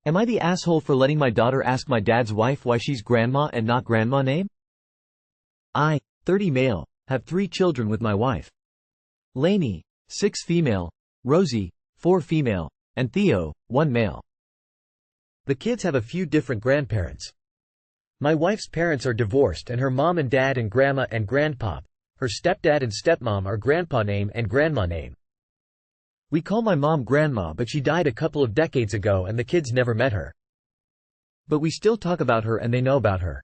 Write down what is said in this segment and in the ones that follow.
Am I the asshole for letting my daughter ask my dad's wife why she's grandma and not grandma name? I, 30 male, have 3 children with my wife. Lainey, 6 female, Rosie, 4 female, and Theo, 1 male. The kids have a few different grandparents. My wife's parents are divorced and her mom and dad and grandma and grandpa. Her stepdad and stepmom are grandpa name and grandma name. We call my mom grandma, but she died a couple of decades ago and the kids never met her. But we still talk about her and they know about her.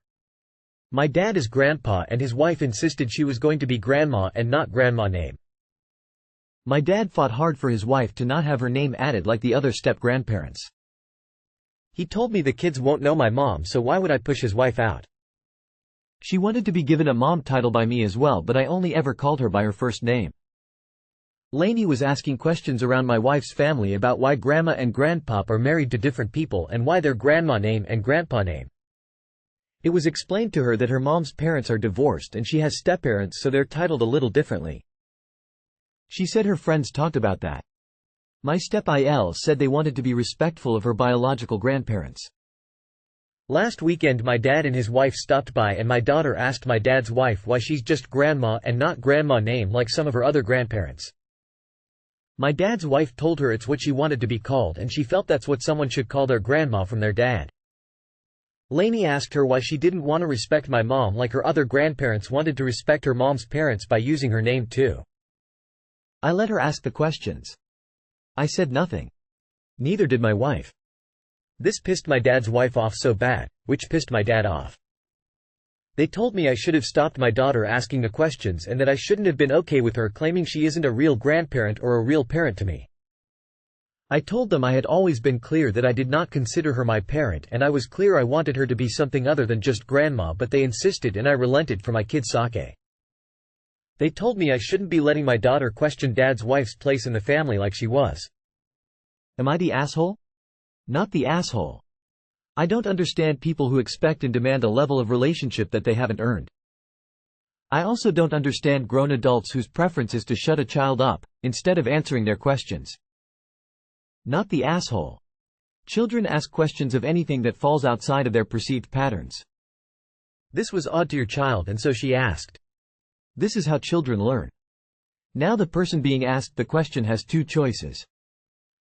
My dad is grandpa and his wife insisted she was going to be grandma and not grandma name. My dad fought hard for his wife to not have her name added like the other step-grandparents. He told me the kids won't know my mom, so why would I push his wife out? She wanted to be given a mom title by me as well, but I only ever called her by her first name. Lainey was asking questions around my wife's family about why grandma and grandpop are married to different people and why their grandma name and grandpa name. It was explained to her that her mom's parents are divorced and she has stepparents, so they're titled a little differently. She said her friends talked about that. My step-IL said they wanted to be respectful of her biological grandparents. Last weekend my dad and his wife stopped by and my daughter asked my dad's wife why she's just grandma and not grandma name like some of her other grandparents. My dad's wife told her it's what she wanted to be called and she felt that's what someone should call their grandma from their dad. Lainey asked her why she didn't want to respect my mom like her other grandparents wanted to respect her mom's parents by using her name too. I let her ask the questions. I said nothing. Neither did my wife. This pissed my dad's wife off so bad, which pissed my dad off. They told me I should have stopped my daughter asking the questions and that I shouldn't have been okay with her claiming she isn't a real grandparent or a real parent to me. I told them I had always been clear that I did not consider her my parent and I was clear I wanted her to be something other than just grandma, but they insisted and I relented for my kid Sake. They told me I shouldn't be letting my daughter question dad's wife's place in the family like she was. Am I the asshole? Not the asshole. I don't understand people who expect and demand a level of relationship that they haven't earned. I also don't understand grown adults whose preference is to shut a child up, instead of answering their questions. Not the asshole. Children ask questions of anything that falls outside of their perceived patterns. This was odd to your child and so she asked. This is how children learn. Now the person being asked the question has 2 choices.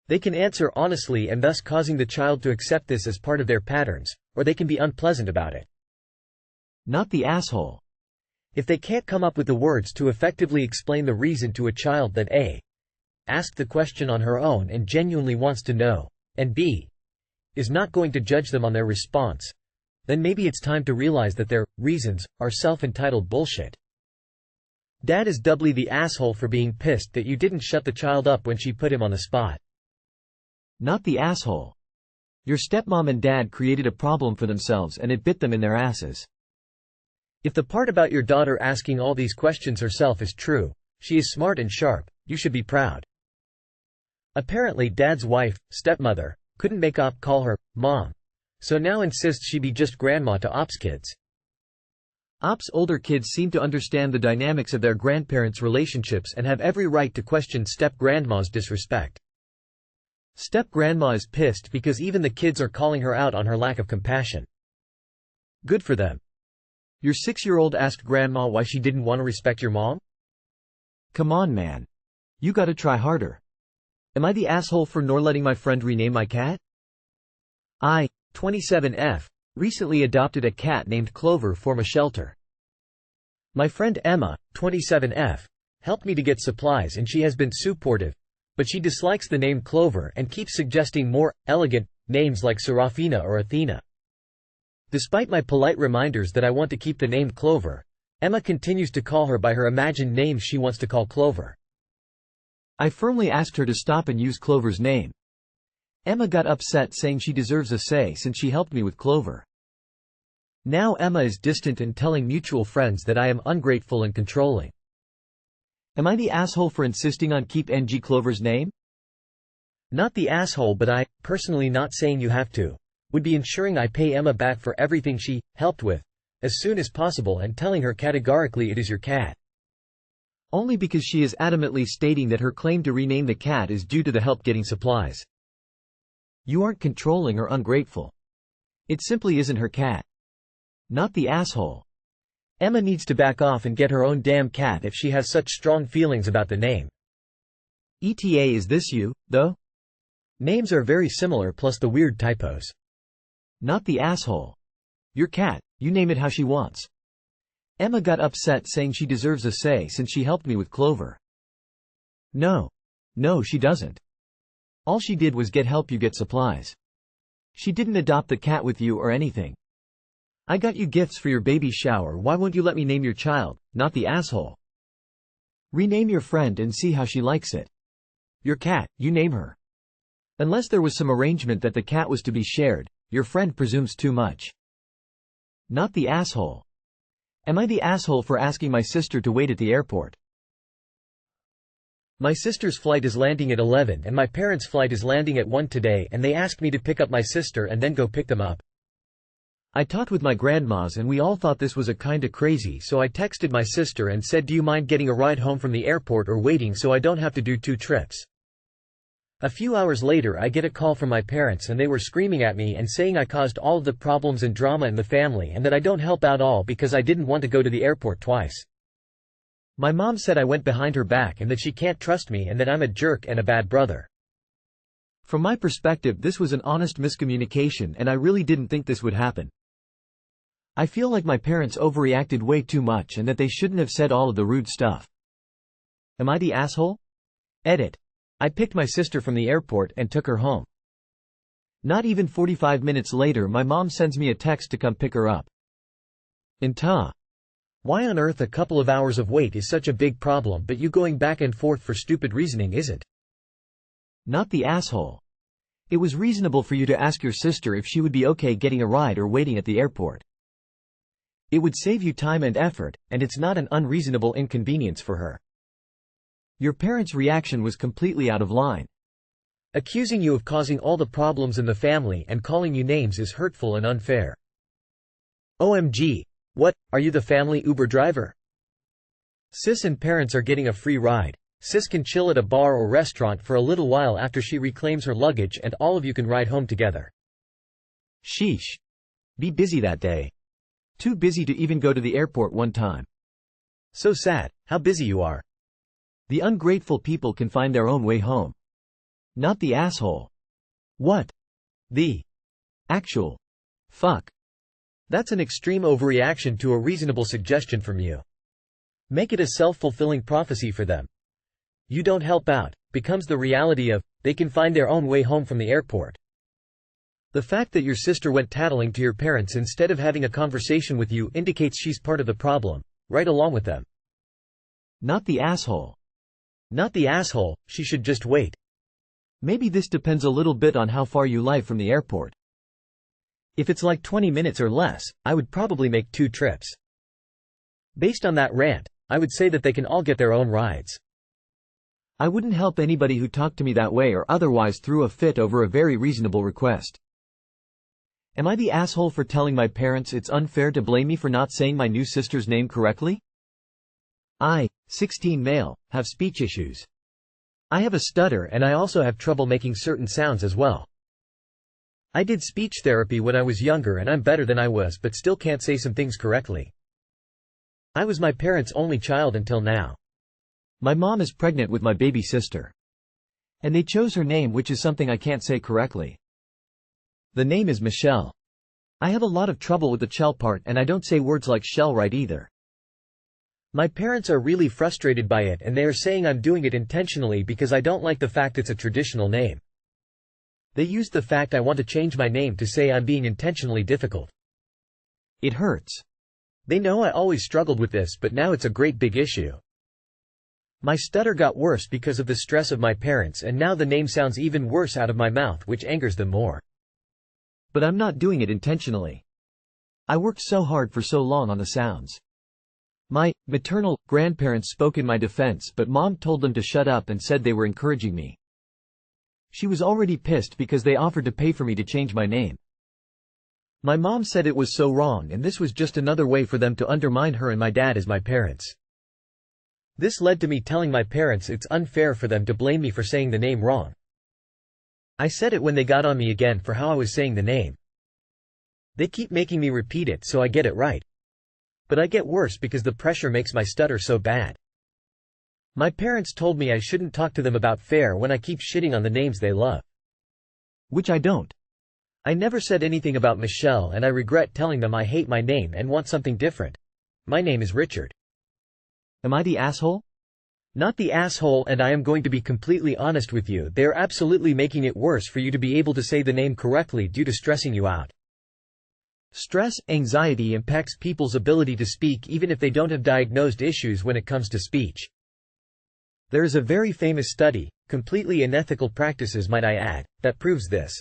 They can answer honestly and thus causing the child to accept this as part of their patterns, or they can be unpleasant about it. Not the asshole. If they can't come up with the words to effectively explain the reason to a child that A. asked the question on her own and genuinely wants to know, and B. is not going to judge them on their response, then maybe it's time to realize that their reasons are self-entitled bullshit. Dad is doubly the asshole for being pissed that you didn't shut the child up when she put him on the spot. Not the asshole. Your stepmom and dad created a problem for themselves and it bit them in their asses. If the part about your daughter asking all these questions herself is true, she is smart and sharp, you should be proud. Apparently dad's wife, stepmother, couldn't make Op call her mom, so now insists she be just grandma to Op's kids. Op's older kids seem to understand the dynamics of their grandparents' relationships and have every right to question step-grandma's disrespect. Step-grandma is pissed because even the kids are calling her out on her lack of compassion. Good for them. Your 6-year-old asked grandma why she didn't want to respect your mom? Come on, man. You gotta try harder. Am I the asshole for nor letting my friend rename my cat? I, 27F, recently adopted a cat named Clover from a shelter. My friend Emma, 27F, helped me to get supplies and she has been supportive, but she dislikes the name Clover and keeps suggesting more elegant names like Serafina or Athena. Despite my polite reminders that I want to keep the name Clover, Emma continues to call her by her imagined name she wants to call Clover. I firmly asked her to stop and use Clover's name. Emma got upset saying she deserves a say since she helped me with Clover. Now Emma is distant and telling mutual friends that I am ungrateful and controlling. Am I the asshole for insisting on keep NG Clover's name? Not the asshole, but I, personally not saying you have to, would be ensuring I pay Emma back for everything she helped with, as soon as possible and telling her categorically it is your cat. Only because she is adamantly stating that her claim to rename the cat is due to the help getting supplies. You aren't controlling or ungrateful. It simply isn't her cat. Not the asshole. Emma needs to back off and get her own damn cat if she has such strong feelings about the name. ETA, is this you, though? Names are very similar plus the weird typos. Not the asshole. Your cat, you name it how she wants. Emma got upset saying she deserves a say since she helped me with Clover. No. No, she doesn't. All she did was get help you get supplies. She didn't adopt the cat with you or anything. I got you gifts for your baby shower, why won't you let me name your child, not the asshole? Rename your friend and see how she likes it. Your cat, you name her. Unless there was some arrangement that the cat was to be shared, your friend presumes too much. Not the asshole. Am I the asshole for asking my sister to wait at the airport? My sister's flight is landing at 11 and my parents' flight is landing at 1 today, and they asked me to pick up my sister and then go pick them up. I talked with my grandmas and we all thought this was a kinda crazy, so I texted my sister and said, do you mind getting a ride home from the airport or waiting so I don't have to do 2 trips? A few hours later I get a call from my parents and they were screaming at me and saying I caused all of the problems and drama in the family and that I don't help out all because I didn't want to go to the airport twice. My mom said I went behind her back and that she can't trust me and that I'm a jerk and a bad brother. From my perspective, this was an honest miscommunication and I really didn't think this would happen. I feel like my parents overreacted way too much and that they shouldn't have said all of the rude stuff. Am I the asshole? Edit. I picked my sister from the airport and took her home. Not even 45 minutes later my mom sends me a text to come pick her up. AITA. Why on earth a couple of hours of wait is such a big problem, but you going back and forth for stupid reasoning isn't? Not the asshole. It was reasonable for you to ask your sister if she would be okay getting a ride or waiting at the airport. It would save you time and effort, and it's not an unreasonable inconvenience for her. Your parents' reaction was completely out of line. Accusing you of causing all the problems in the family and calling you names is hurtful and unfair. OMG. What, are you the family Uber driver? Sis and parents are getting a free ride. Sis can chill at a bar or restaurant for a little while after she reclaims her luggage and all of you can ride home together. Sheesh. Be busy that day. Too busy to even go to the airport one time. So sad, how busy you are. The ungrateful people can find their own way home. Not the asshole. What the actual fuck? That's an extreme overreaction to a reasonable suggestion from you. Make it a self-fulfilling prophecy for them. You don't help out, becomes the reality of, they can find their own way home from the airport. The fact that your sister went tattling to your parents instead of having a conversation with you indicates she's part of the problem, right along with them. Not the asshole. Not the asshole, she should just wait. Maybe this depends a little bit on how far you live from the airport. If it's like 20 minutes or less, I would probably make 2 trips. Based on that rant, I would say that they can all get their own rides. I wouldn't help anybody who talked to me that way or otherwise threw a fit over a very reasonable request. Am I the asshole for telling my parents it's unfair to blame me for not saying my new sister's name correctly? I, 16 male, have speech issues. I have a stutter and I also have trouble making certain sounds as well. I did speech therapy when I was younger and I'm better than I was but still can't say some things correctly. I was my parents' only child until now. My mom is pregnant with my baby sister. And they chose her name, which is something I can't say correctly. The name is Michelle. I have a lot of trouble with the Chell part and I don't say words like shell right either. My parents are really frustrated by it and they are saying I'm doing it intentionally because I don't like the fact it's a traditional name. They used the fact I want to change my name to say I'm being intentionally difficult. It hurts. They know I always struggled with this, but now it's a great big issue. My stutter got worse because of the stress of my parents and now the name sounds even worse out of my mouth, which angers them more. But I'm not doing it intentionally. I worked so hard for so long on the sounds. My maternal grandparents spoke in my defense, but mom told them to shut up and said they were encouraging me. She was already pissed because they offered to pay for me to change my name. My mom said it was so wrong and this was just another way for them to undermine her and my dad as my parents. This led to me telling my parents it's unfair for them to blame me for saying the name wrong. I said it when they got on me again for how I was saying the name. They keep making me repeat it so I get it right. But I get worse because the pressure makes my stutter so bad. My parents told me I shouldn't talk to them about fair when I keep shitting on the names they love. Which I don't. I never said anything about Michelle and I regret telling them I hate my name and want something different. My name is Richard. Am I the asshole? Not the asshole, and I am going to be completely honest with you, they are absolutely making it worse for you to be able to say the name correctly due to stressing you out. Stress, anxiety impacts people's ability to speak even if they don't have diagnosed issues when it comes to speech. There is a very famous study, completely unethical practices might I add, that proves this.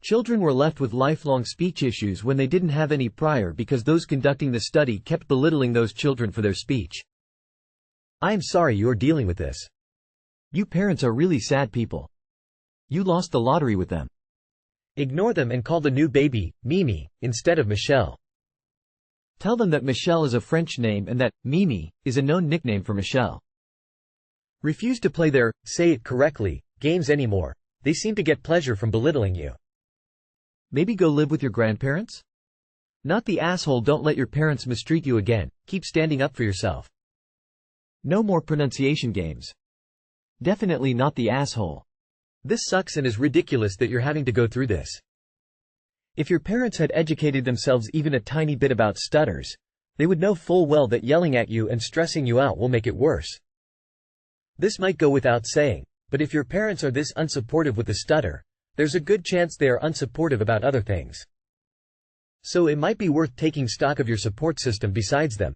Children were left with lifelong speech issues when they didn't have any prior because those conducting the study kept belittling those children for their speech. I am sorry you are dealing with this. You parents are really sad people. You lost the lottery with them. Ignore them and call the new baby, Mimi, instead of Michelle. Tell them that Michelle is a French name and that Mimi is a known nickname for Michelle. Refuse to play their say it correctly games anymore. They seem to get pleasure from belittling you. Maybe go live with your grandparents? Not the asshole. Don't let your parents mistreat you again. Keep standing up for yourself. No more pronunciation games. Definitely not the asshole. This sucks and is ridiculous that you're having to go through this. If your parents had educated themselves even a tiny bit about stutters, they would know full well that yelling at you and stressing you out will make it worse. This might go without saying, but if your parents are this unsupportive with the stutter, there's a good chance they are unsupportive about other things. So it might be worth taking stock of your support system besides them,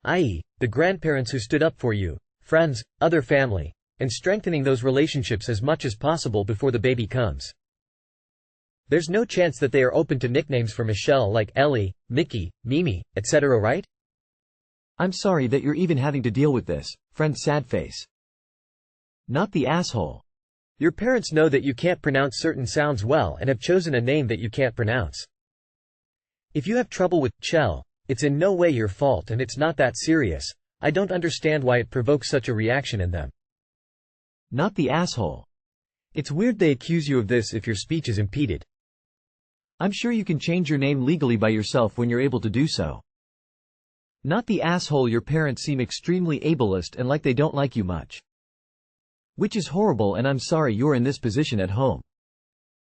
i.e., the grandparents who stood up for you, friends, other family, and strengthening those relationships as much as possible before the baby comes. There's no chance that they are open to nicknames for Michelle like Ellie, Mickey, Mimi, etc., right? I'm sorry that you're even having to deal with this, friend Sadface. Not the asshole. Your parents know that you can't pronounce certain sounds well and have chosen a name that you can't pronounce. If you have trouble with Chell, it's in no way your fault and it's not that serious. I don't understand why it provokes such a reaction in them. Not the asshole. It's weird they accuse you of this if your speech is impeded. I'm sure you can change your name legally by yourself when you're able to do so. Not the asshole. Your parents seem extremely ableist and like they don't like you much. Which is horrible, and I'm sorry you're in this position at home.